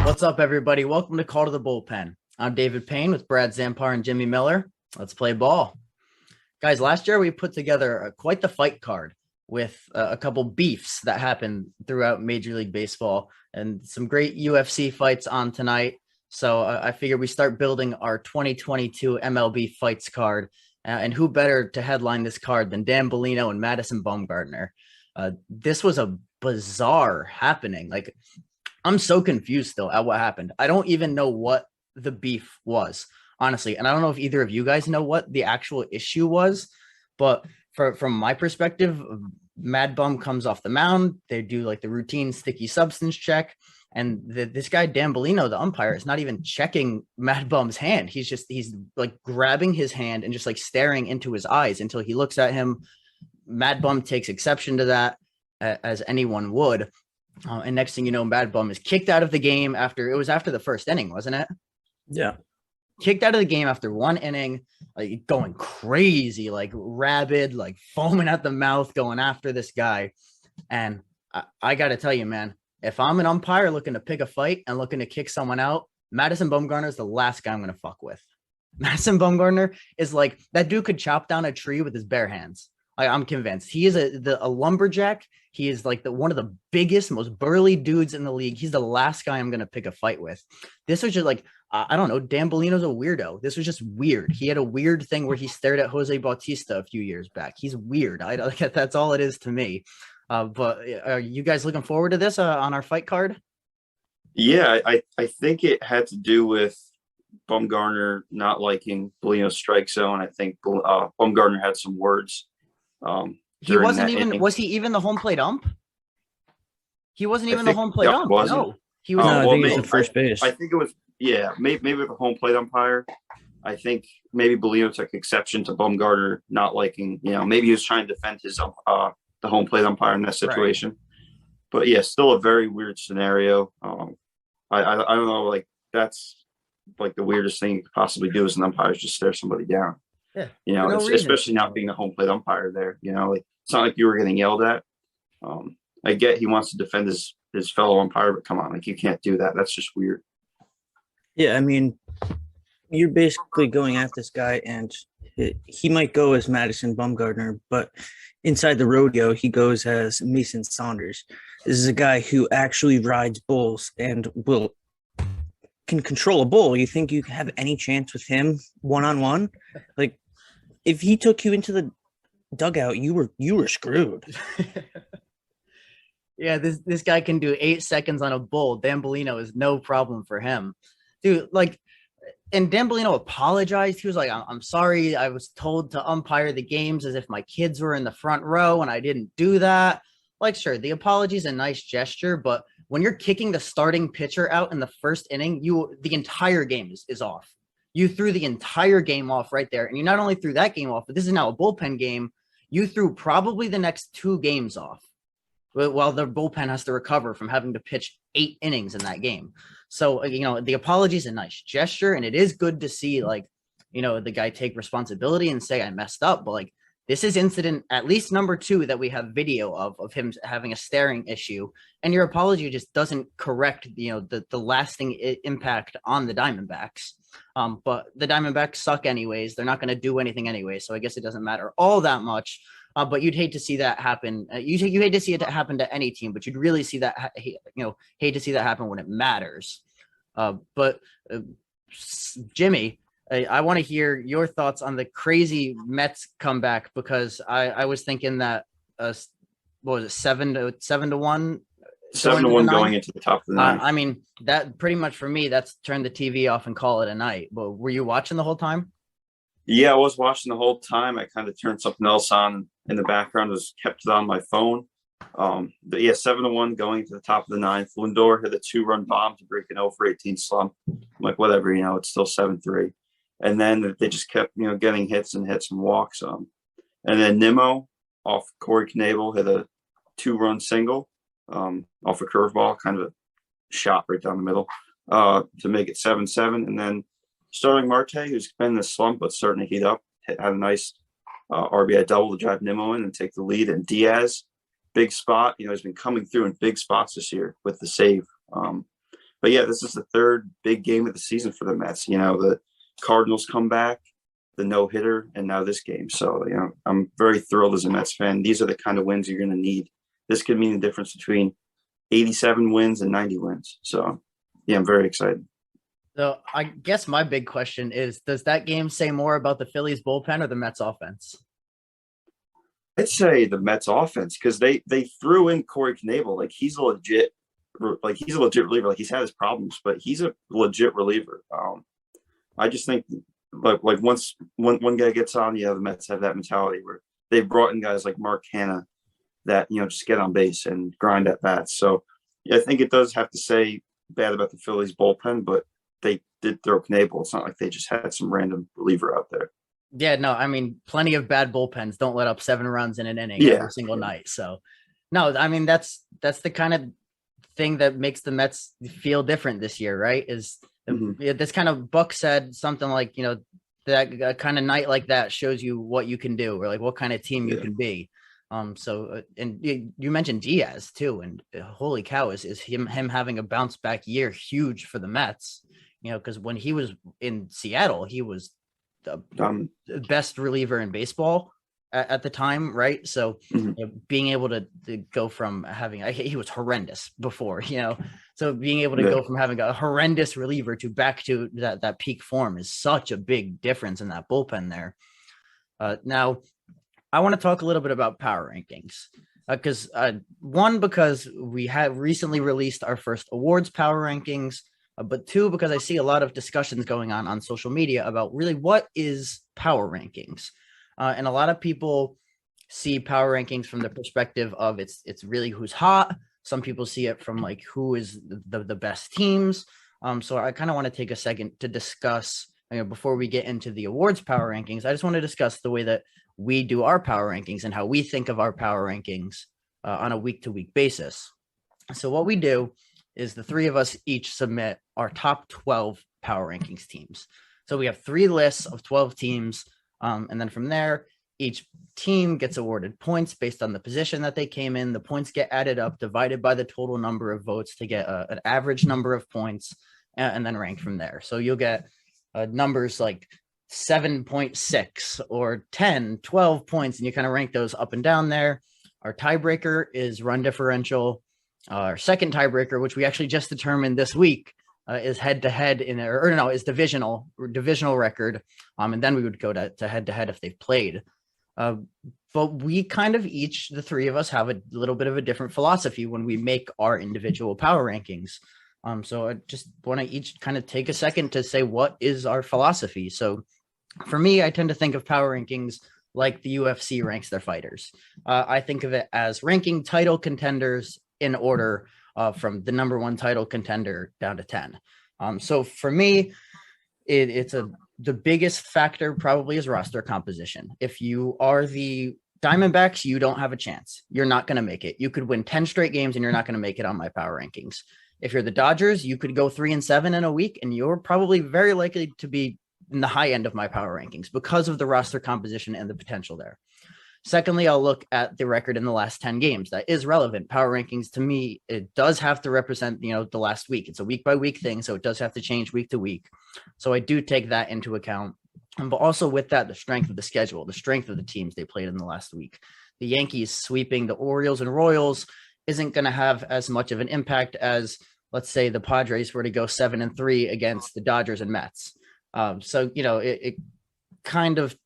What's up, everybody? Welcome to Call to the Bullpen. I'm David Payne with Brad Zampar and Jimmy Miller. Let's play ball. Guys, last year we put together quite the fight card with a couple beefs that happened throughout Major League Baseball and some great UFC fights on tonight. So I figured we start building our 2022 MLB fights card. And who better to headline this card than Dan Bellino and Madison Bumgarner? This was a bizarre happening. Like, I'm so confused still at what happened. I don't even know what the beef was, honestly. And I don't know if either of you guys know what the actual issue was, but from my perspective, Mad Bum comes off the mound. They do like the routine sticky substance check. And this guy, Dan Bellino, the umpire, is not even checking Mad Bum's hand. He's like grabbing his hand and just like staring into his eyes until he looks at him. Mad Bum takes exception to that, as anyone would. And next thing you know, Mad Bum is kicked out of the game after the first inning, wasn't it? Yeah. Kicked out of the game after one inning, like going crazy, like rabid, like foaming at the mouth, going after this guy. And I got to tell you, man, if I'm an umpire looking to pick a fight and looking to kick someone out, Madison Bumgarner is the last guy I'm going to fuck with. Madison Bumgarner is like, that dude could chop down a tree with his bare hands. I'm convinced. He is a lumberjack. He is like one of the biggest, most burly dudes in the league. He's the last guy I'm going to pick a fight with. This was just like, I don't know. Dan Bellino's a weirdo. This was just weird. He had a weird thing where he stared at Jose Bautista a few years back. He's weird. That's all it is to me. But are you guys looking forward to this on our fight card? Yeah, I think it had to do with Bumgarner not liking Bellino's strike zone. I think Bumgarner had some words. He wasn't even inning. Was he even the home plate ump? He wasn't even the home plate ump. Wasn't. No, he was. I think he was at first base. I think it was. Yeah, maybe with a home plate umpire. I think maybe Bellino took exception to Bumgarner not liking. Maybe he was trying to defend his the home plate umpire in that situation. Right. But yeah, still a very weird scenario. I don't know. Like, that's like the weirdest thing you could possibly do as an umpire is just stare somebody down. Yeah, especially not being a home plate umpire there. Like, it's not like you were getting yelled at. I get he wants to defend his fellow umpire, but come on, like, you can't do that. That's just weird. Yeah, I mean, you're basically going at this guy, and he might go as Madison Bumgarner, but inside the rodeo, he goes as Mason Saunders. This is a guy who actually rides bulls and can control a bull. You think you have any chance with him one-on-one? Like, if he took you into the dugout, you were screwed. Yeah, this guy can do 8 seconds on a bull. Dan Bellino is no problem for him. Dude, like, and Dan Bellino apologized. He was like, I'm sorry. I was told to umpire the games as if my kids were in the front row, and I didn't do that. Like, sure, the apology is a nice gesture, but when you're kicking the starting pitcher out in the first inning, the entire game is off. You threw the entire game off right there. And you not only threw that game off, but this is now a bullpen game. You threw probably the next 2 games off while the bullpen has to recover from having to pitch 8 innings in that game. So, the apology is a nice gesture, and it is good to see, like, the guy take responsibility and say, I messed up. But, like, this is incident at least number 2 that we have video of him having a staring issue, and your apology just doesn't correct, the lasting impact on the Diamondbacks. But the Diamondbacks suck anyways. They're not going to do anything anyway, so I guess it doesn't matter all that much. But you'd hate to see that happen. You hate to see it happen to any team, but you'd really see that, hate to see that happen when it matters. But Jimmy, I want to hear your thoughts on the crazy Mets comeback, because I was thinking that what was it, 7-1? 7-1 going into the top of the 9. I mean, that pretty much for me, that's turn the TV off and call it a night. But were you watching the whole time? Yeah, I was watching the whole time. I kind of turned something else on in the background, was kept it on my phone. But yeah, 7-1 going to the top of the 9th. Lindor hit a 2-run bomb to break an 0-for-18 slump. I'm like, whatever, it's still 7-3. And then they just kept, getting hits and walks. And then Nimmo off Corey Knebel hit a 2-run single off a curveball, kind of a shot right down the middle to make it 7-7. And then Starling Marte, who's been in the slump but starting to heat up, had a nice RBI double to drive Nimmo in and take the lead. And Diaz, big spot, has been coming through in big spots this year with the save. But yeah, this is the third big game of the season for the Mets. The Cardinals come back, the no-hitter, and now this game. So, I'm very thrilled as a Mets fan. These are the kind of wins you're going to need. This could mean the difference between 87 wins and 90 wins. So, yeah, I'm very excited. So I guess my big question is, does that game say more about the Phillies bullpen or the Mets offense? I'd say the Mets offense, because they threw in Corey Knebel. He's a legit reliever. He's had his problems, but he's a legit reliever. I just think once one guy gets on, the Mets have that mentality where they've brought in guys like Mark Hanna that, just get on base and grind at bats. So yeah, I think it does have to say bad about the Phillies bullpen, but they did throw Knebel. It's not like they just had some random reliever out there. Yeah, no, I mean, plenty of bad bullpens don't let up 7 runs in an inning every single night. So, no, I mean, that's the kind of thing that makes the Mets feel different this year, right? Is this kind of Buck said something like, that kind of night like that shows you what you can do, or like what kind of team you can be. So, and you mentioned Diaz too, and holy cow, is him having a bounce back year huge for the Mets? Because when he was in Seattle, he was the best reliever in baseball at the time, right? So being able to go from having, he was horrendous before, so being able to go from having a horrendous reliever to back to that peak form is such a big difference in that bullpen there. Now, I want to talk a little bit about power rankings, because because we have recently released our first awards power rankings, but 2, because I see a lot of discussions going on social media about really what is power rankings. And a lot of people see power rankings from the perspective of it's really who's hot. Some people see it from like who is the best teams. So I kind of want to take a second to discuss, before we get into the awards power rankings, I just want to discuss the way that we do our power rankings and how we think of our power rankings on a week-to-week basis. So what we do is the 3 of us each submit our top 12 power rankings teams. So we have 3 lists of 12 teams. And then from there, each team gets awarded points based on the position that they came in. The points get added up, divided by the total number of votes to get an average number of points, and then ranked from there. So you'll get numbers like 7.6 or 10, 12 points, and you kind of rank those up and down there. Our tiebreaker is run differential. Our second tiebreaker, which we actually just determined this week, is head-to-head is divisional record. And then we would go to head-to-head if they've played. But we kind of each, the 3 of us, have a little bit of a different philosophy when we make our individual power rankings. So I just want to each kind of take a second to say, what is our philosophy? So for me, I tend to think of power rankings like the UFC ranks their fighters. I think of it as ranking title contenders in order from the number 1 title contender down to 10. So for me, the biggest factor probably is roster composition. If you are the Diamondbacks, you don't have a chance. You're not going to make it. You could win 10 straight games and you're not going to make it on my power rankings. If you're the Dodgers, you could go 3-7 in a week and you're probably very likely to be in the high end of my power rankings because of the roster composition and the potential there. Secondly, I'll look at the record in the last 10 games. That is relevant. Power rankings, to me, it does have to represent, the last week. It's a week-by-week thing, so it does have to change week to week. So I do take that into account. But also with that, the strength of the schedule, the strength of the teams they played in the last week. The Yankees sweeping the Orioles and Royals isn't going to have as much of an impact as, let's say, the Padres were to go 7-3 against the Dodgers and Mets. So, it kind of...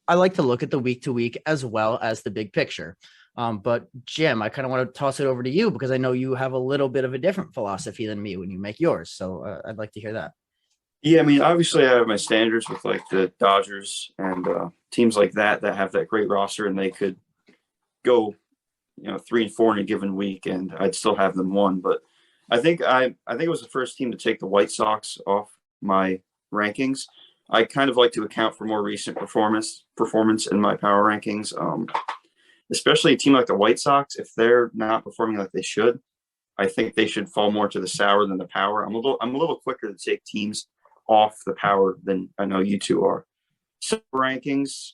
I like to look at the week to week as well as the big picture. But Jim, I kind of want to toss it over to you because I know you have a little bit of a different philosophy than me when you make yours. So I'd like to hear that. Yeah, I mean, obviously I have my standards with like the Dodgers and teams like that have that great roster and they could go, 3-4 in a given week and I'd still have them won. But I think it was the first team to take the White Sox off my rankings. I kind of like to account for more recent performance in my power rankings, especially a team like the White Sox. If they're not performing like they should, I think they should fall more to the sour than the power. I'm a little quicker to take teams off the power than I know you two are. rankings,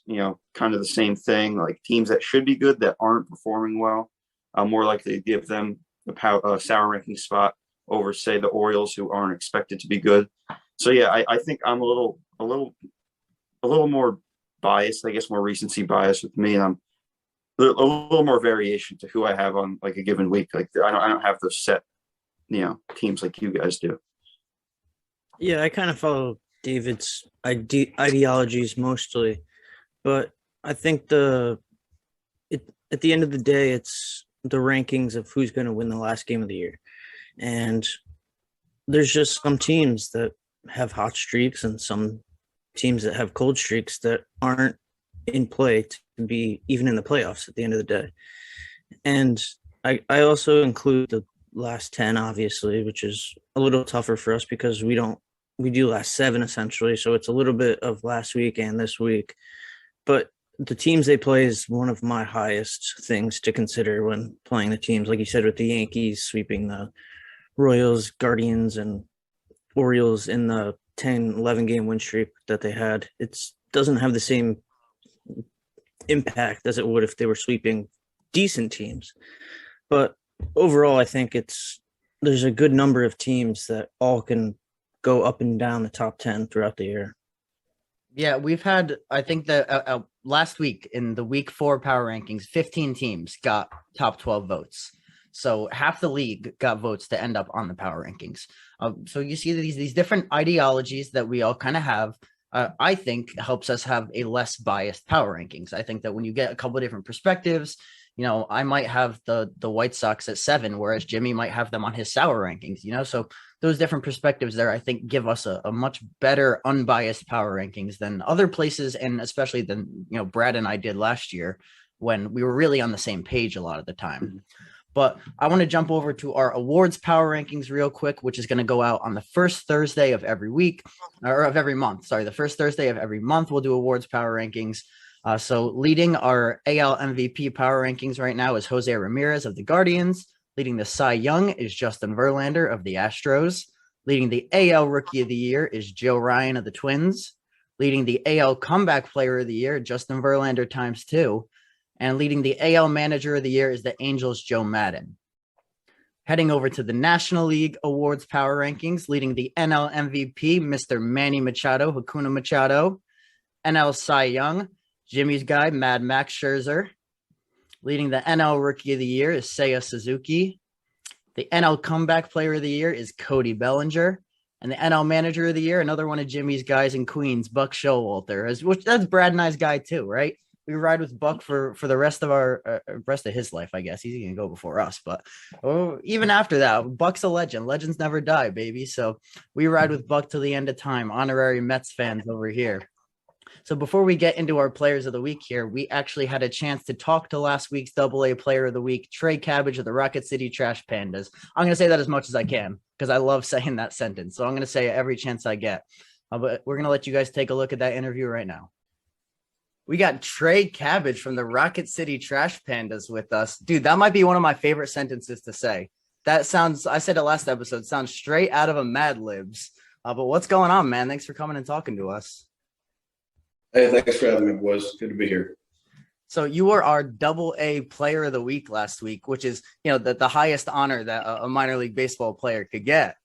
kind of the same thing. Like teams that should be good that aren't performing well, I'm more likely to give them a sour ranking spot over, say, the Orioles, who aren't expected to be good. So yeah, I think I'm a little more biased, I guess, more recency bias with me, and I'm a little more variation to who I have on like a given week. Like I don't have those set, teams like you guys do. Yeah, I kind of follow David's ideologies mostly, but I think at the end of the day, it's the rankings of who's going to win the last game of the year. And there's just some teams that have hot streaks and some teams that have cold streaks that aren't in play to be even in the playoffs at the end of the day. And I also include the last 10, obviously, which is a little tougher for us because we do last 7 essentially. So it's a little bit of last week and this week, but the teams they play is one of my highest things to consider when playing the teams. Like you said, with the Yankees sweeping the Royals, Guardians, and Orioles in the 10-11 game win streak that they had, it doesn't have the same impact as it would if they were sweeping decent teams. But overall, I think there's a good number of teams that all can go up and down the top 10 throughout the year. Yeah, we've had, I think that last week in the week 4 power rankings, 15 teams got top 12 votes. So half the league got votes to end up on the power rankings. So you see these different ideologies that we all kind of have, I think helps us have a less biased power rankings. I think that when you get a couple of different perspectives, I might have the White Sox at 7, whereas Jimmy might have them on his sour rankings, so those different perspectives there, I think, give us a much better unbiased power rankings than other places, and especially than, Brad and I did last year when we were really on the same page a lot of the time. But I want to jump over to our awards power rankings real quick, which is going to go out on the first Thursday of every week, or of every month. Sorry, the first Thursday of every month, we'll do awards power rankings. So leading our AL MVP power rankings right now is Jose Ramirez of the Guardians. Leading the Cy Young is Justin Verlander of the Astros. Leading the AL Rookie of the Year is Joe Ryan of the Twins. Leading the AL Comeback Player of the Year, Justin Verlander × 2. And leading the AL Manager of the Year is the Angels' Joe Madden. Heading over to the National League Awards Power Rankings, leading the NL MVP, Mr. Manny Machado, Hakuna Machado. NL Cy Young, Jimmy's guy, Mad Max Scherzer. Leading the NL Rookie of the Year is Seiya Suzuki. The NL Comeback Player of the Year is Cody Bellinger. And the NL Manager of the Year, another one of Jimmy's guys in Queens, Buck Showalter. Which that's Brad and I's guy too, right? We ride with Buck for the rest of his life, I guess. He's going to go before us. But even after that, Buck's a legend. Legends never die, baby. So we ride with Buck till the end of time. Honorary Mets fans over here. So before we get into our players of the week here, we actually had a chance to talk to last week's AA player of the week, Trey Cabbage of the Rocket City Trash Pandas. I'm going to say that as much as I can because I love saying that sentence. So I'm going to say it every chance I get. But we're going to let you guys take a look at that interview right now. We got Trey Cabbage from the Rocket City Trash Pandas with us. Dude, that might be one of my favorite sentences to say. That sounds, I said it last episode, sounds straight out of a Mad Libs. But what's going on, man? Thanks for coming and talking to us. Hey, thanks for having me, boys. Good to be here. So you were our AA player of the week last week, which is, the highest honor that a minor league baseball player could get.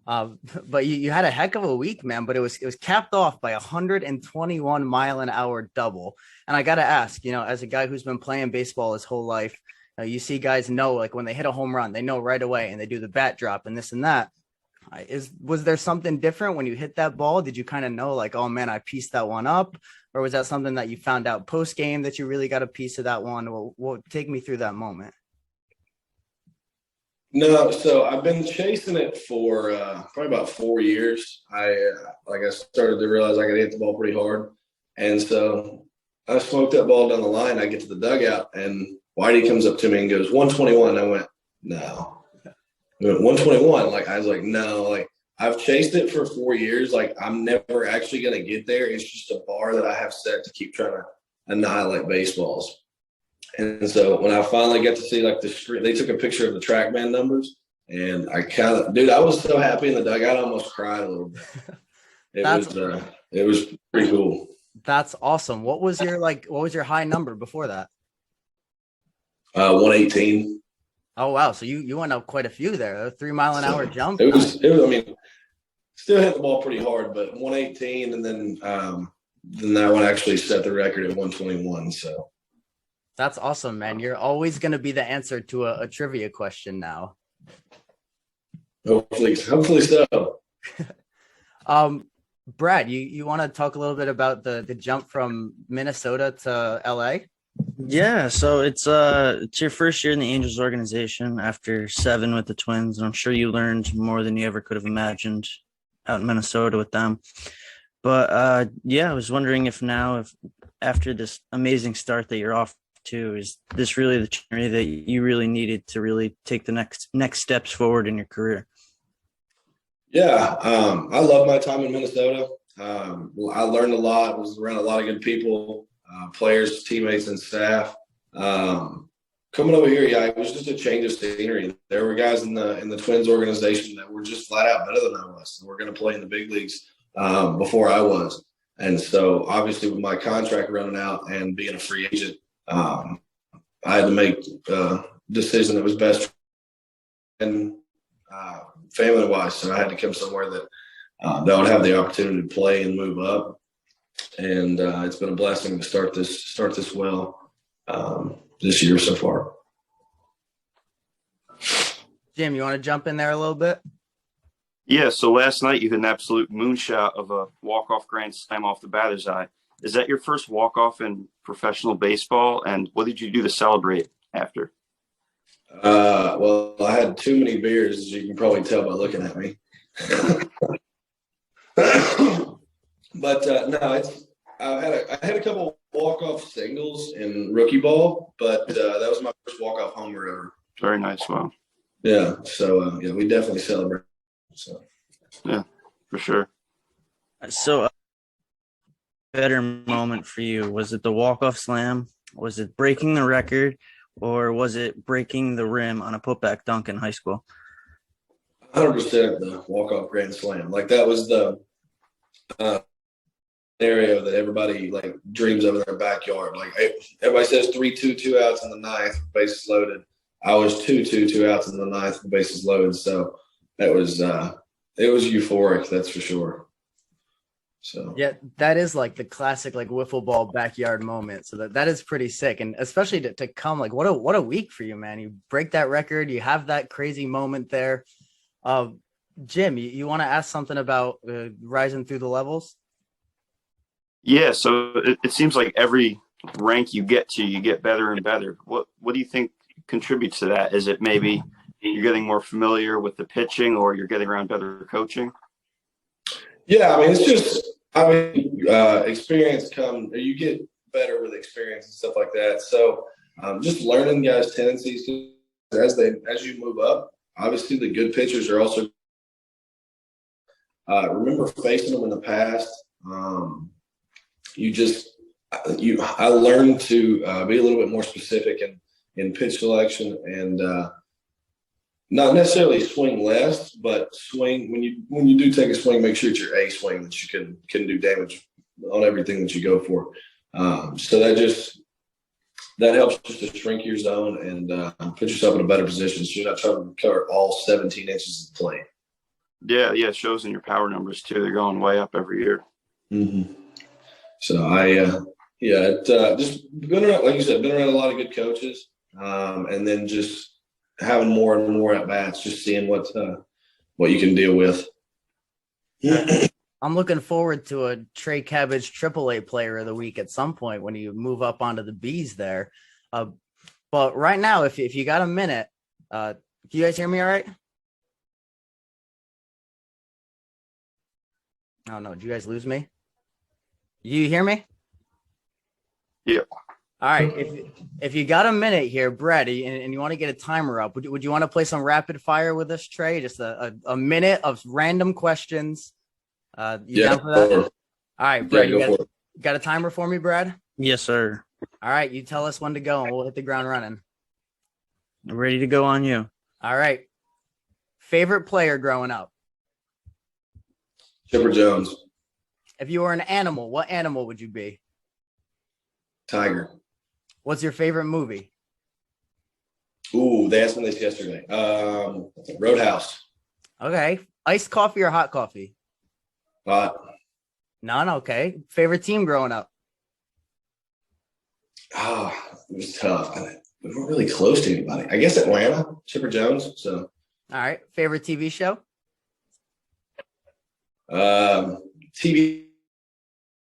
But you had a heck of a week, man, but it was capped off by 121 mile an hour double. And I got to ask, as a guy who's been playing baseball his whole life, you see guys know, like when they hit a home run, they know right away and they do the bat drop and this and that. Was there something different when you hit that ball? Did you kind of know like, oh man, I pieced that one up? Or was that something that you found out post game that you really got a piece of that one? Well, take me through that moment. No, so I've been chasing it for probably about 4 years. I started to realize I could hit the ball pretty hard. And so I smoked that ball down the line. I get to the dugout and Whitey comes up to me and goes, 121. I went, no. He went, 121. Like, I was like, no, like I've chased it for 4 years. Like I'm never actually going to get there. It's just a bar that I have set to keep trying to annihilate baseballs. And so when I finally got to see like the street, they took a picture of the TrackMan numbers and I I was so happy in the dugout. I almost cried a little bit. It was pretty cool. That's awesome. What was your high number before that? 118. Oh wow, so you went up quite a few there. A 3 mile an hour jump. It was. I mean, still hit the ball pretty hard, but 118, and then that one actually set the record at 121. So that's awesome, man. You're always going to be the answer to a trivia question now. hopefully so. Brad, you want to talk a little bit about the jump from Minnesota to LA? Yeah, so it's your first year in the Angels organization after 7 with the Twins, and I'm sure you learned more than you ever could have imagined out in Minnesota with them. But yeah, I was wondering if after this amazing start that you're off to, is this really the journey that you really needed to really take the next steps forward in your career? Yeah, I love my time in Minnesota. I learned a lot. Was around a lot of good people, players, teammates, and staff. Coming over here, yeah, it was just a change of scenery. There were guys in the Twins organization that were just flat out better than I was. We're going to play in the big leagues before I was, and so obviously with my contract running out and being a free agent, I had to make a decision that was best and family wise. So I had to come somewhere that would have the opportunity to play and move up. And it's been a blessing to start this well this year so far. Jim, you want to jump in there a little bit? Yeah, so last night you hit an absolute moonshot of a walk-off grand slam off the batter's eye. Is that your first walk-off in professional baseball? And what did you do to celebrate after? Well, I had too many beers, as you can probably tell by looking at me. But no, I had a couple walk-off singles in rookie ball, but that was my first walk-off homer ever. Very nice. Wow. Yeah. So yeah, we definitely celebrate. So yeah, for sure. So, better moment for you, was it the walk-off slam? Was it breaking the record? Or was it breaking the rim on a putback dunk in high school? 100% the walk-off grand slam. Like that was the scenario that everybody like dreams of in their backyard. Like everybody says 3-2, 2 outs in the ninth, bases loaded. I was 2-2, 2 outs in the ninth, bases loaded. So that was it was euphoric, that's for sure. So yeah, that is like the classic like wiffle ball backyard moment. So that is pretty sick, and especially to come like what a week for you, man. You break that record, you have that crazy moment there. Jim, you want to ask something about rising through the levels? Yeah, so it seems like every rank you get to, you get better and better. What do you think contributes to that? Is it maybe you're getting more familiar with the pitching, or you're getting around better coaching? Yeah, I mean, it's just, experience you get better with experience and stuff like that. So just learning guys' tendencies as you move up. Obviously, the good pitchers are also remember facing them in the past. I learned to be a little bit more specific in pitch selection and not necessarily swing less, but swing when you do take a swing, make sure it's your A swing that you can do damage on everything that you go for. So that helps just to shrink your zone and put yourself in a better position. So you're not trying to cover all 17 inches of the plate. Yeah, it shows in your power numbers too. They're going way up every year. Mm-hmm. So just been around, like you said, been around a lot of good coaches, and then just having more and more at bats, just seeing what you can deal with. I'm looking forward to a Trey Cabbage AAA player of the week at some point when you move up onto the Bs there. But right now, if you got a minute, can you guys hear me all right? Oh no, did you guys lose me? You hear me? Yeah. All right. If you got a minute here, Brett, and you want to get a timer up, would you want to play some rapid fire with us, Trey? Just a minute of random questions. You down for that? All right, Brett, you got a timer for me, Brad? Yes, sir. All right, you tell us when to go, and we'll hit the ground running. Ready to go on you. All right. Favorite player growing up? Chipper Jones. If you were an animal, what animal would you be? Tiger. What's your favorite movie? Ooh, they asked me this yesterday. Roadhouse. Okay. Iced coffee or hot coffee? None. Okay. Favorite team growing up? It was tough. We weren't really close to anybody. I guess Atlanta, Chipper Jones. So, All right. Favorite TV show? TV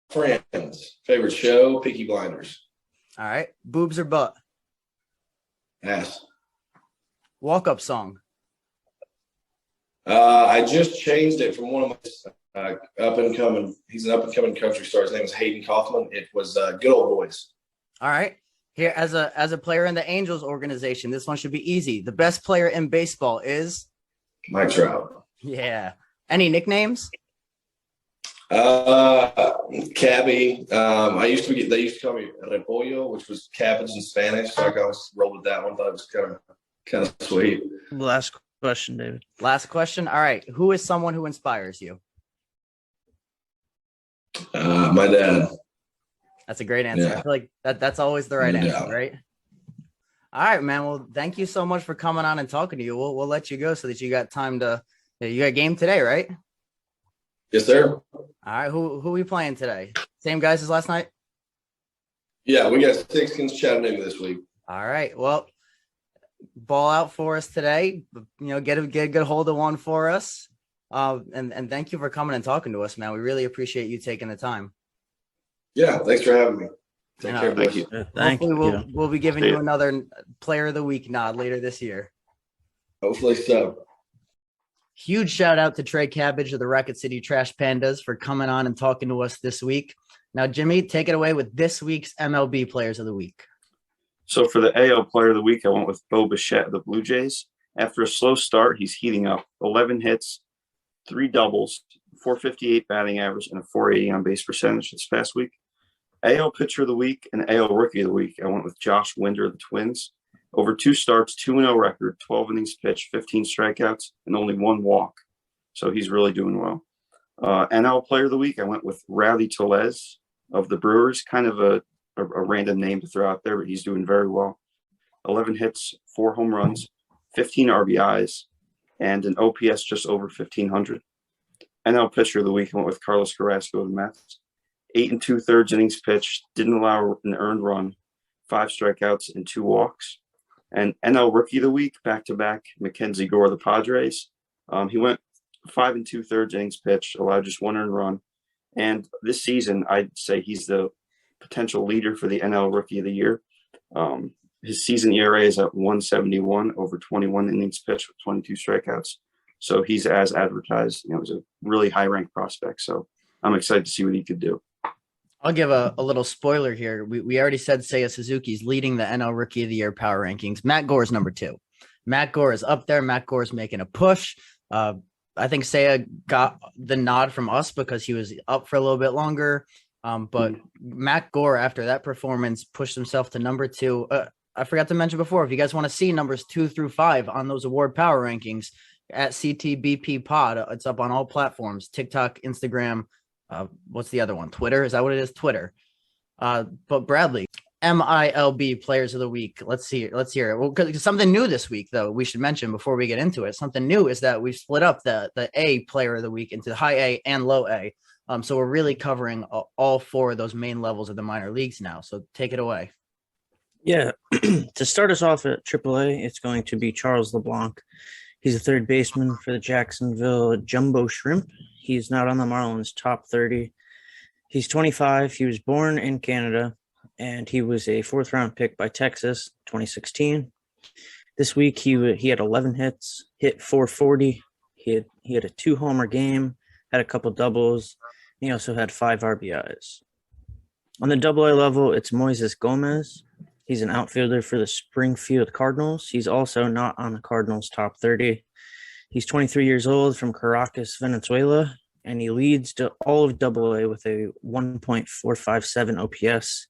Friends. Favorite show, Peaky Blinders. All right. Boobs or butt? Ass. Walk-up song? I just changed it from one of my up-and-coming. He's an up-and-coming country star. His name is Hayden Kaufman. It was Good Old Boys. All right. Here, as a player in the Angels organization, this one should be easy. The best player in baseball is? Mike Trout. Yeah. Any nicknames? Cabby. They used to call me Repollo, which was cabbage in Spanish. So I always rolled with that one. Thought it was kind of sweet. Last question, David. Last question. All right. Who is someone who inspires you? My dad. That's a great answer. Yeah. I feel like that's always the right No answer, doubt. right? All right, man. Well, thank you so much for coming on and talking to you. We'll let you go so that you got time to. You got a game today, right? Yes, sir. All right. Who we playing today? Same guys as last night? Yeah, we got Sixkins Chattanooga this week. All right. Well, ball out for us today. Get a good hold of one for us. And thank you for coming and talking to us, man. We really appreciate you taking the time. Yeah, thanks for having me. Take Yeah, care. thank boys. you. Thank Hopefully you. we'll be giving See you ya. another Player of the Week nod later this year. Hopefully so. Huge shout out to Trey Cabbage of the Rocket City Trash Pandas for coming on and talking to us this week. Now, Jimmy, take it away with this week's MLB Players of the Week. So for the AL Player of the Week, I went with Bo Bichette of the Blue Jays. After a slow start, he's heating up. 11 hits, 3 doubles, 458 batting average, and a 480 on base percentage this past week. AL Pitcher of the Week and AL Rookie of the Week, I went with Josh Winder of the Twins. Over 2 starts, 2-0 record, 12 innings pitched, 15 strikeouts, and only 1 walk. So he's really doing well. NL Player of the Week, I went with Rowdy Tellez of the Brewers. Kind of a random name to throw out there, but he's doing very well. 11 hits, 4 home runs, 15 RBIs, and an OPS just over 1,500. NL Pitcher of the Week, I went with Carlos Carrasco of the Mets. 8 2/3 innings pitched, didn't allow an earned run, 5 strikeouts, and 2 walks. And NL Rookie of the Week, back-to-back, Mackenzie Gore of the Padres. He went 5 2/3 innings pitched, allowed just 1 earned run. And this season, I'd say he's the potential leader for the NL Rookie of the Year. His season ERA is at 171 over 21 innings pitched with 22 strikeouts. So he's as advertised. It was a really high-ranked prospect. So I'm excited to see what he could do. I'll give a little spoiler here. We already said Seiya Suzuki's leading the NL Rookie of the Year power rankings. Matt Gore is number 2. Matt Gore is up there. Matt Gore is making a push. I think Seiya got the nod from us because he was up for a little bit longer. But Matt Gore, after that performance, pushed himself to number 2. I forgot to mention before, if you guys want to see numbers 2 through 5 on those award power rankings at CTBP Pod, it's up on all platforms, TikTok, Instagram. What's the other one? Twitter? Is that what it is? Twitter. But Bradley, MILB Players of the Week. Let's hear it. Well, because something new this week, though, we should mention before we get into it. Something new is that we've split up the A Player of the Week into high A and low A. So we're really covering all 4 of those main levels of the minor leagues now. So take it away. Yeah. To start us off at AAA, it's going to be Charles LeBlanc. He's a third baseman for the Jacksonville Jumbo Shrimp. He's not on the Marlins top 30. He's 25. He was born in Canada, and he was a 4th-round pick by Texas, 2016. This week, he had 11 hits, hit 440. He had a 2-homer game, had a couple doubles. He also had 5 RBIs. On the AA level, it's Moises Gomez. He's an outfielder for the Springfield Cardinals. He's also not on the Cardinals top 30. He's 23 years old from Caracas, Venezuela, and he leads all of AA with a 1.457 OPS.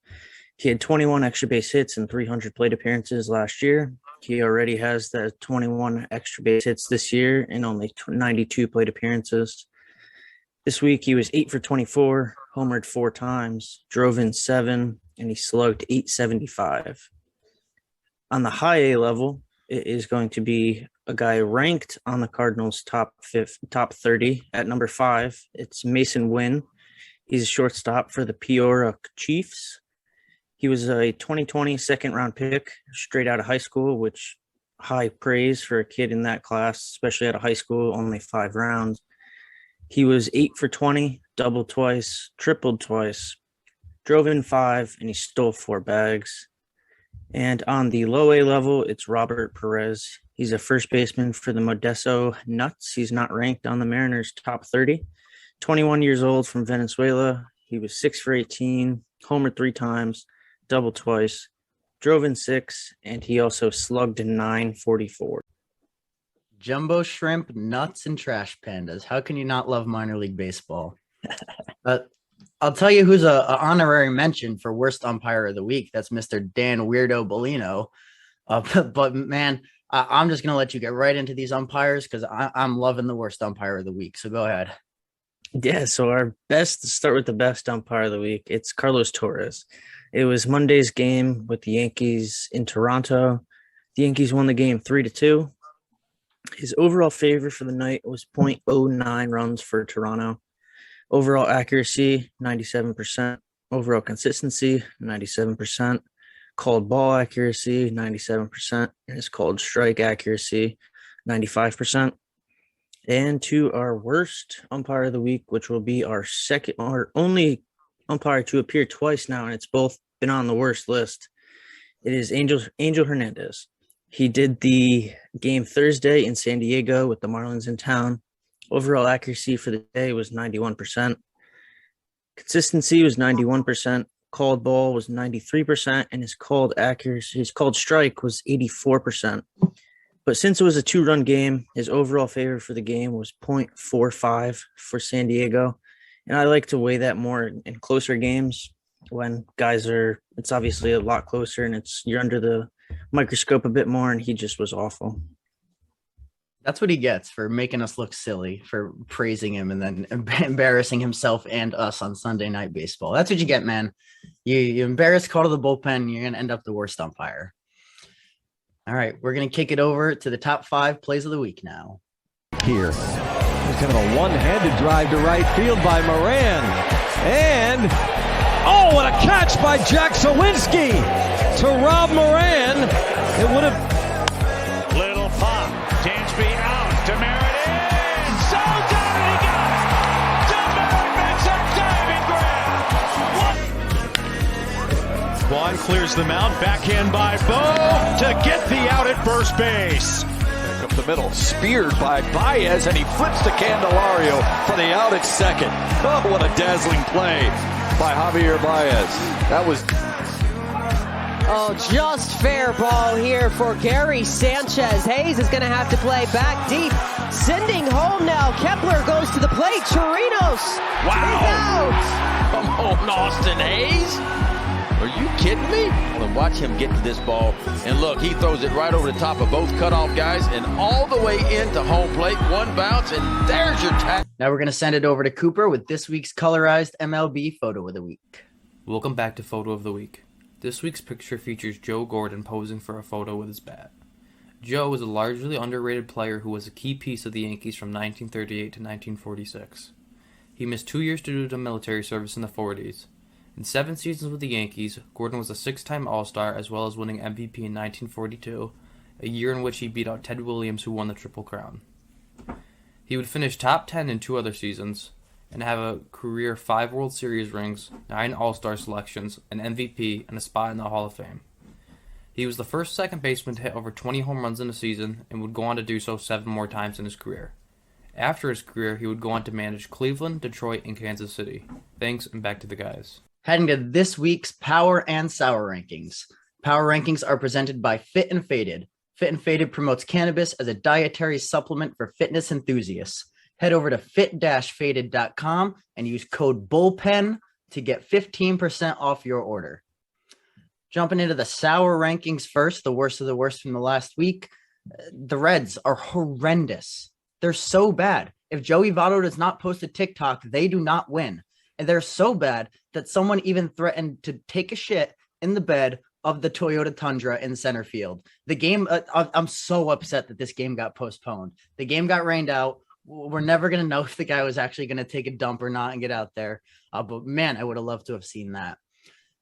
He had 21 extra base hits and 300 plate appearances last year. He already has the 21 extra base hits this year and only 92 plate appearances. This week he was 8 for 24, homered 4 times, drove in 7, and he slugged .875. On the high A level, it is going to be a guy ranked on the Cardinals top 30 at number 5. It's Mason Wynn. He's a shortstop for the Peoria Chiefs. He was a 2020 second-round pick straight out of high school, which high praise for a kid in that class, especially out of high school, only 5 rounds. He was 8 for 20, doubled twice, tripled twice, drove in 5, and he stole 4 bags. And on the low A level, it's Robert Perez. He's a first baseman for the Modesto Nuts. He's not ranked on the Mariners' top 30. 21 years old from Venezuela. He was 6 for 18, homered 3 times, doubled twice, drove in 6, and he also slugged in .944. Jumbo shrimp, nuts, and trash pandas. How can you not love minor league baseball? I'll tell you who's a honorary mention for worst umpire of the week. That's Mr. Dan Weirdo Bellino. But man, I'm just going to let you get right into these umpires because I'm loving the worst umpire of the week. So go ahead. Yeah, so our best, to start with the best umpire of the week, it's Carlos Torres. It was Monday's game with the Yankees in Toronto. The Yankees won the game 3-2. His overall favor for the night was .09 runs for Toronto. Overall accuracy, 97%. Overall consistency, 97%. Called ball accuracy, 97%. And his called strike accuracy, 95%. And to our worst umpire of the week, which will be our only umpire to appear twice now, and it's both been on the worst list. It is Angel Hernandez. He did the game Thursday in San Diego with the Marlins in town. Overall accuracy for the day was 91%. Consistency was 91%. Called ball was 93%, and his called strike was 84%. But since it was a 2-run game, his overall favor for the game was .45 for San Diego. And I like to weigh that more in closer games when it's obviously a lot closer and you're under the microscope a bit more, and he just was awful. That's what he gets for making us look silly, for praising him and then embarrassing himself and us on Sunday Night Baseball. That's what you get, man. You embarrass Call to the Bullpen, you're going to end up the worst umpire. All right, we're going to kick it over to the top 5 plays of the week now. Here, there's kind of a one-handed drive to right field by Moran. And, oh, what a catch by Jack Sawinski to Rob Moran. It would have... Little pop. Dansby out. Demeritt in. So down and he got it. Demeritt makes a diving grab. Juan clears the mound. Backhand by Bo to get the out at first base. Back up the middle. Speared by Baez, and he flips to Candelario for the out at second. Oh, what a dazzling play by Javier Baez. That was... Oh, just fair ball here for Gary Sanchez. Hayes is going to have to play back deep. Sending home now. Kepler goes to the plate. Chirinos is out. Come on, Austin Hayes. Are you kidding me? Well, watch him get to this ball. And look, he throws it right over the top of both cutoff guys and all the way into home plate. One bounce, and there's your tag. Now we're going to send it over to Cooper with this week's colorized MLB photo of the week. Welcome back to Photo of the Week. This week's picture features Joe Gordon posing for a photo with his bat. Joe is a largely underrated player who was a key piece of the Yankees from 1938 to 1946. He missed 2 years due to military service in the 40s. In 7 seasons with the Yankees, Gordon was a 6-time All-Star as well as winning MVP in 1942, a year in which he beat out Ted Williams, who won the Triple Crown. He would finish top 10 in 2 other seasons, and have a career 5 World Series rings, 9 All-Star selections, an MVP, and a spot in the Hall of Fame. He was the first second baseman to hit over 20 home runs in a season and would go on to do so 7 more times in his career. After his career, he would go on to manage Cleveland, Detroit, and Kansas City. Thanks, and back to the guys. Heading to this week's Power and Sour Rankings. Power Rankings are presented by Fit and Faded. Fit and Faded promotes cannabis as a dietary supplement for fitness enthusiasts. Head over to fit-faded.com and use code BULLPEN to get 15% off your order. Jumping into the sour rankings first, the worst of the worst from the last week. The Reds are horrendous. They're so bad. If Joey Votto does not post a TikTok, they do not win. And they're so bad that someone even threatened to take a shit in the bed of the Toyota Tundra in center field. The game, I'm so upset that this game got postponed. The game got rained out. We're never going to know if the guy was actually going to take a dump or not and get out there. But man, I would have loved to have seen that.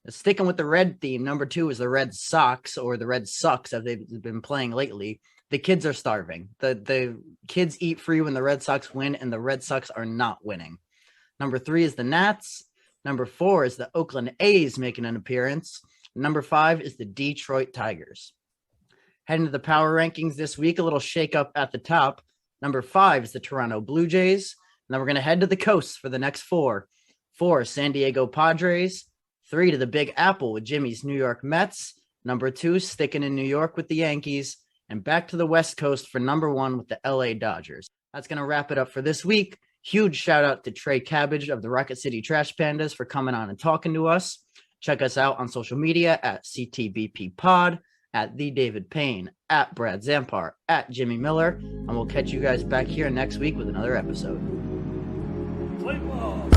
Sticking with the red theme, number 2 is the Red Sox, or the Red Sox as they've been playing lately. The kids are starving. The kids eat free when the Red Sox win, and the Red Sox are not winning. Number 3 is the Nats. Number 4 is the Oakland A's making an appearance. Number 5 is the Detroit Tigers. Heading to the power rankings this week, a little shakeup at the top. Number 5 is the Toronto Blue Jays. And then we're going to head to the coast for the next 4. 4, San Diego Padres. 3 to the Big Apple with Jimmy's New York Mets. Number 2, sticking in New York with the Yankees. And back to the West Coast for number 1 with the LA Dodgers. That's going to wrap it up for this week. Huge shout out to Trey Cabbage of the Rocket City Trash Pandas for coming on and talking to us. Check us out on social media at CTBP Pod, at The David Payne, at Brad Zampar, at Jimmy Miller. And we'll catch you guys back here next week with another episode. Play ball.